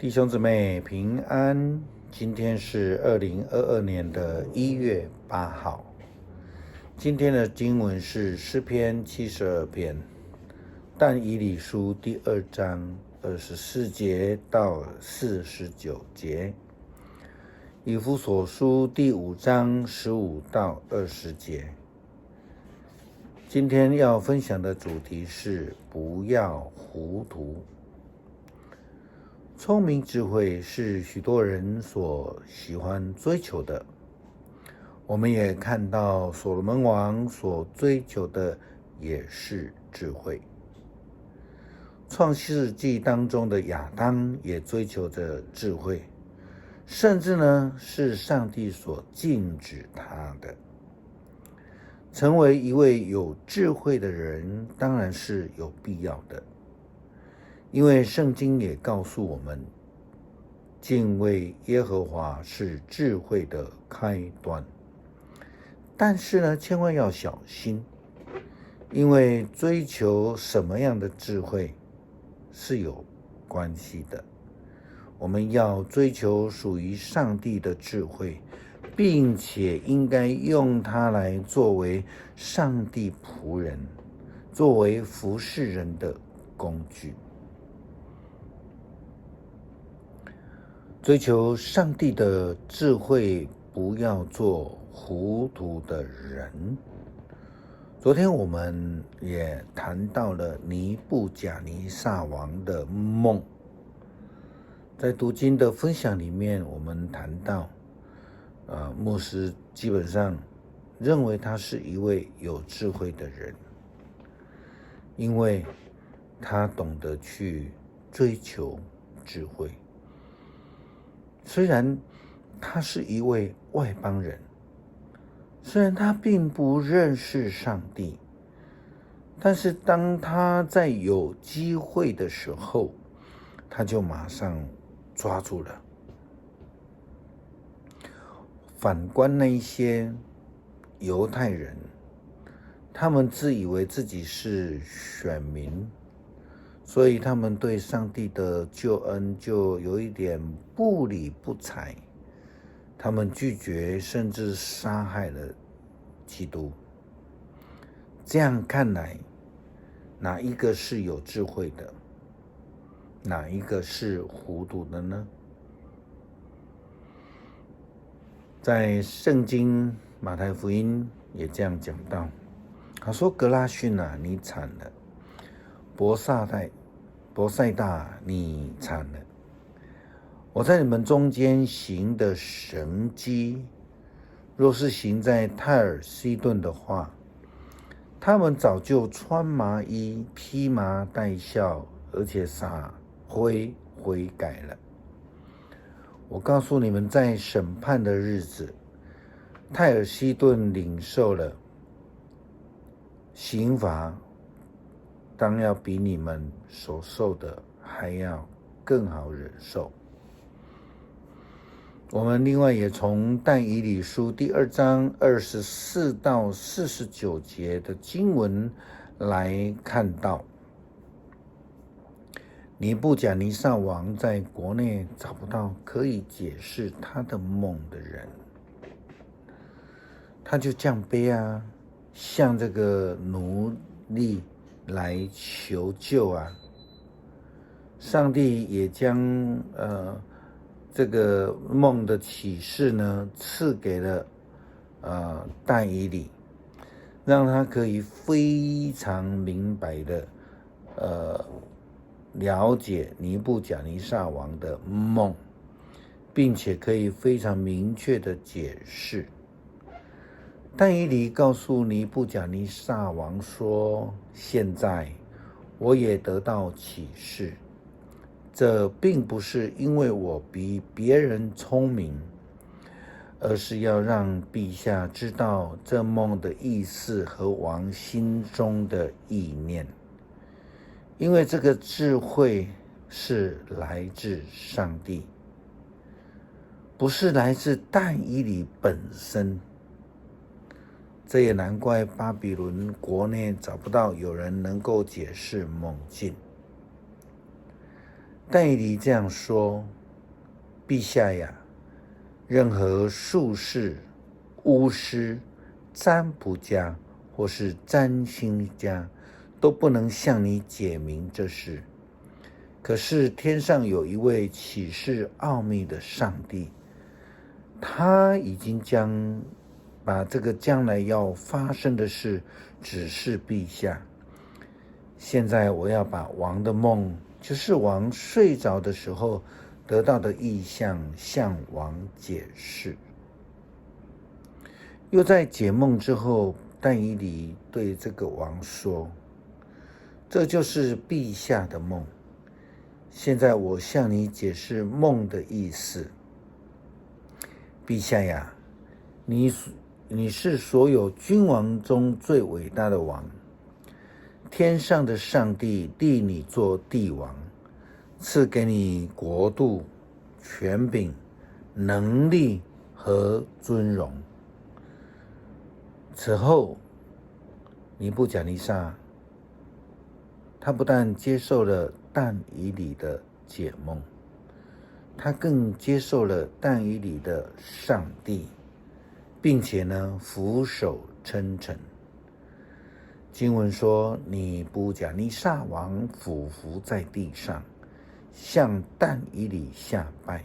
弟兄姊妹平安，今天是2022年的1月8号。今天的经文是诗篇72篇，但以理书第2章24节到49节，以弗所书第5章15到20节。今天要分享的主题是不要糊涂。聪明智慧是许多人所喜欢追求的，我们也看到所罗门王所追求的也是智慧。创世纪当中的亚当也追求着智慧，甚至是上帝所禁止他的。成为一位有智慧的人当然是有必要的，因为圣经也告诉我们，敬畏耶和华是智慧的开端。但是千万要小心，因为追求什么样的智慧是有关系的。我们要追求属于上帝的智慧，并且应该用它来作为上帝仆人，作为服侍人的工具。追求上帝的智慧，不要做糊涂的人。昨天我们也谈到了尼布甲尼撒王的梦，在读经的分享里面，我们谈到牧师基本上认为他是一位有智慧的人，因为他懂得去追求智慧。虽然他是一位外邦人，虽然他并不认识上帝，但是当他在有机会的时候，他就马上抓住了。反观那一些犹太人，他们自以为自己是选民，所以他们对上帝的救恩就有一点不理不睬，他们拒绝甚至杀害了基督。这样看来，哪一个是有智慧的？哪一个是糊涂的呢？在圣经马太福音也这样讲到，他说：格拉逊啊，你惨了；伯赛大，你惨了。我在你们中间行的神迹，若是行在泰尔西顿的话，他们早就穿麻衣，披麻戴孝，而且撒灰悔改了。我告诉你们，在审判的日子，泰尔西顿领受了刑罚，当要比你们所受的还要更好忍受。我们另外也从但以理书第2章24到49节的经文来看到，尼布甲尼撒王在国内找不到可以解释他的梦的人，他就降卑向这个奴隶来求救上帝也将这个梦的启示赐给了但以理，让他可以非常明白的了解尼布甲尼撒王的梦，并且可以非常明确的解释。但以理告诉尼布甲尼撒王说，现在我也得到启示，这并不是因为我比别人聪明，而是要让陛下知道这梦的意思和王心中的意念，因为这个智慧是来自上帝，不是来自但以理本身。这也难怪巴比伦国内找不到有人能够解释梦境。但以理这样说：陛下呀，任何术士、巫师、占卜家或是占星家都不能向你解明这事。可是天上有一位启示奥秘的上帝，他已经把这个将来要发生的事指示陛下。现在我要把王的梦，就是王睡着的时候得到的意象，向王解释。又在解梦之后，但以理对这个王说：这就是陛下的梦，现在我向你解释梦的意思。陛下呀，你是所有君王中最伟大的王，天上的上帝立你做帝王，赐给你国度、权柄、能力和尊荣。此后，尼布甲尼撒他不但接受了但以理的解梦，他更接受了但以理的上帝，并且呢俯首称臣。经文说，尼布甲尼撒王俯伏在地上，向但以理下拜，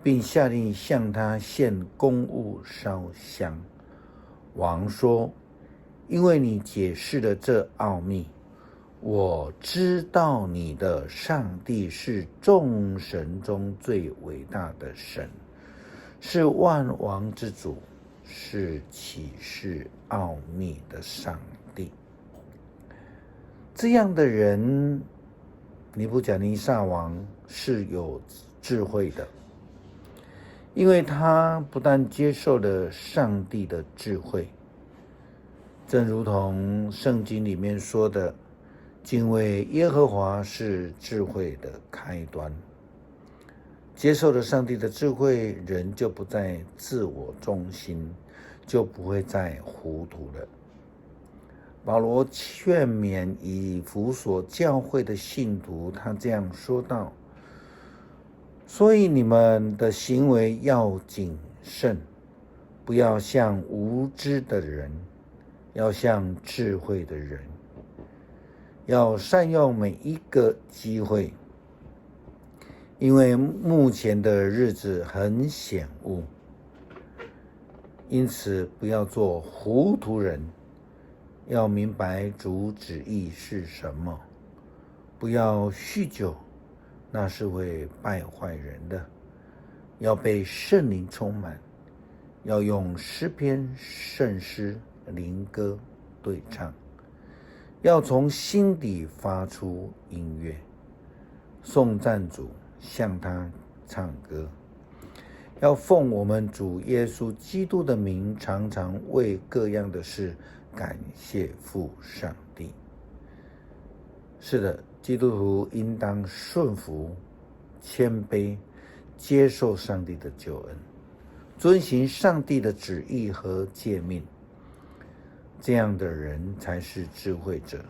并下令向他献供物烧香。王说：因为你解释了这奥秘，我知道你的上帝是众神中最伟大的神，是万王之主，是启示奥秘的上帝。这样的人，尼布甲尼撒王是有智慧的，因为他不但接受了上帝的智慧，正如同圣经里面说的，敬畏耶和华是智慧的开端。接受了上帝的智慧，人就不再自我中心，就不会再糊涂了。保罗劝勉以弗所教会的信徒，他这样说道：所以你们的行为要谨慎，不要像无知的人，要像智慧的人，要善用每一个机会，因为目前的日子很险恶，因此不要做糊涂人，要明白主旨意是什么。不要酗酒，那是会败坏人的。要被圣灵充满，要用诗篇、圣诗、灵歌对唱，要从心底发出音乐，颂赞主，向他唱歌。要奉我们主耶稣基督的名，常常为各样的事感谢父上帝。是的，基督徒应当顺服、谦卑，接受上帝的救恩，遵行上帝的旨意和诫命。这样的人才是智慧者，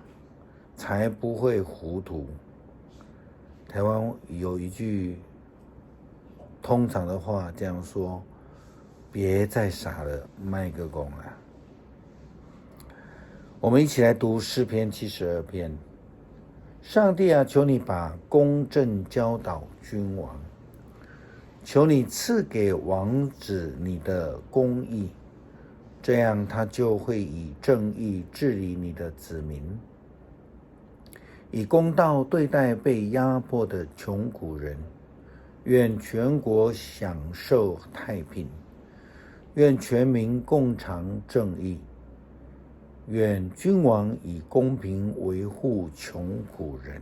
才不会糊涂。台湾有一句通常的话这样说：别再傻了，卖个公啊！我们一起来读诗篇72篇。上帝啊，求你把公正教导君王，求你赐给王子你的公义，这样他就会以正义治理你的子民，以公道对待被压迫的穷苦人。愿全国享受太平，愿全民共尝正义，愿君王以公平维护穷苦人，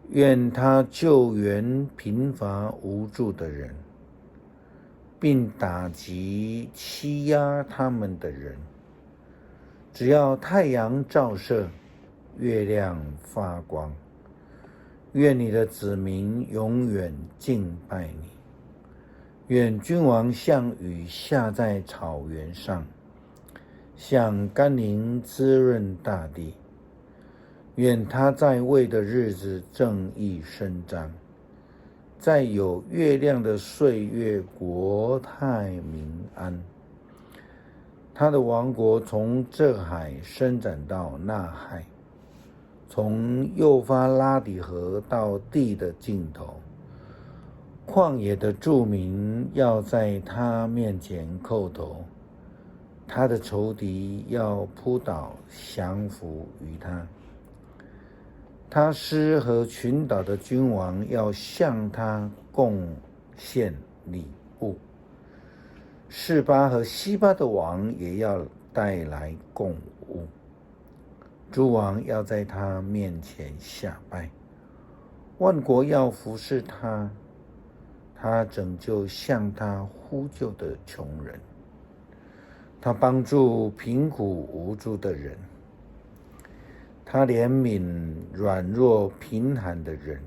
愿他救援贫乏无助的人，并打击欺压他们的人。只要太阳照射，月亮发光，愿你的子民永远敬拜你。愿君王像雨下在草原上，像甘霖滋润大地。愿他在位的日子正义伸张，在有月亮的岁月国泰民安。他的王国从这海伸展到那海，从幼发拉底河到地的尽头。旷野的住民要在他面前叩头，他的仇敌要扑倒降服于他。他师和群岛的君王要向他贡献礼物，示巴和西巴的王也要带来贡物。诸王要在他面前下拜，万国要服侍他。他拯救向他呼救的穷人，他帮助贫苦无助的人，他怜悯软弱贫寒的人，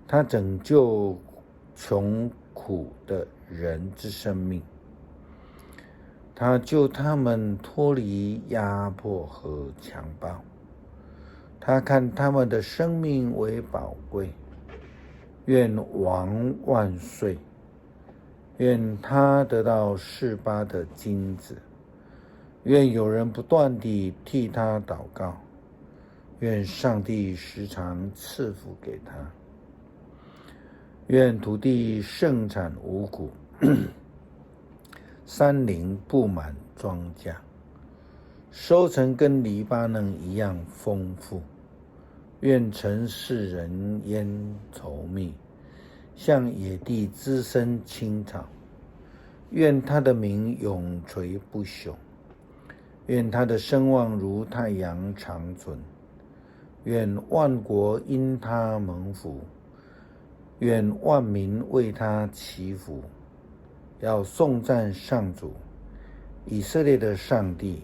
他拯救穷苦的人之生命，他救他们脱离压迫和强暴，他看他们的生命为宝贵。愿王万岁！愿他得到示巴的金子，愿有人不断地替他祷告，愿上帝时常赐福给他，愿土地盛产五谷，山林布满庄稼，收成跟黎巴嫩一样丰富。愿城市人烟稠密，像野地滋生青草。愿他的名永垂不朽，愿他的声望如太阳长存。愿万国因他蒙福，愿万民为他祈福。要颂赞上主，以色列的上帝，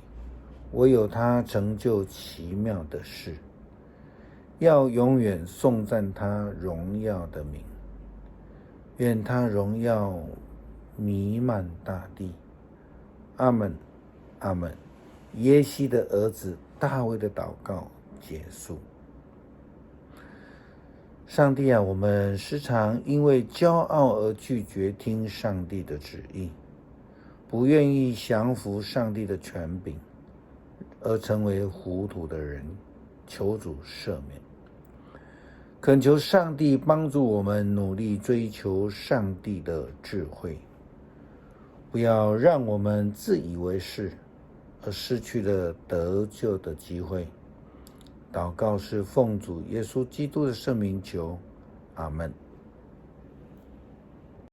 唯有他成就奇妙的事。要永远颂赞他荣耀的名，愿他荣耀弥漫大地。阿们，阿们。耶西的儿子大卫的祷告结束。上帝啊，我们时常因为骄傲而拒绝听上帝的旨意，不愿意降服上帝的权柄，而成为糊涂的人。求主赦免。恳求上帝帮助我们努力追求上帝的智慧，不要让我们自以为是，而失去了得救的机会。祷告是奉主耶稣基督的圣名求，阿们。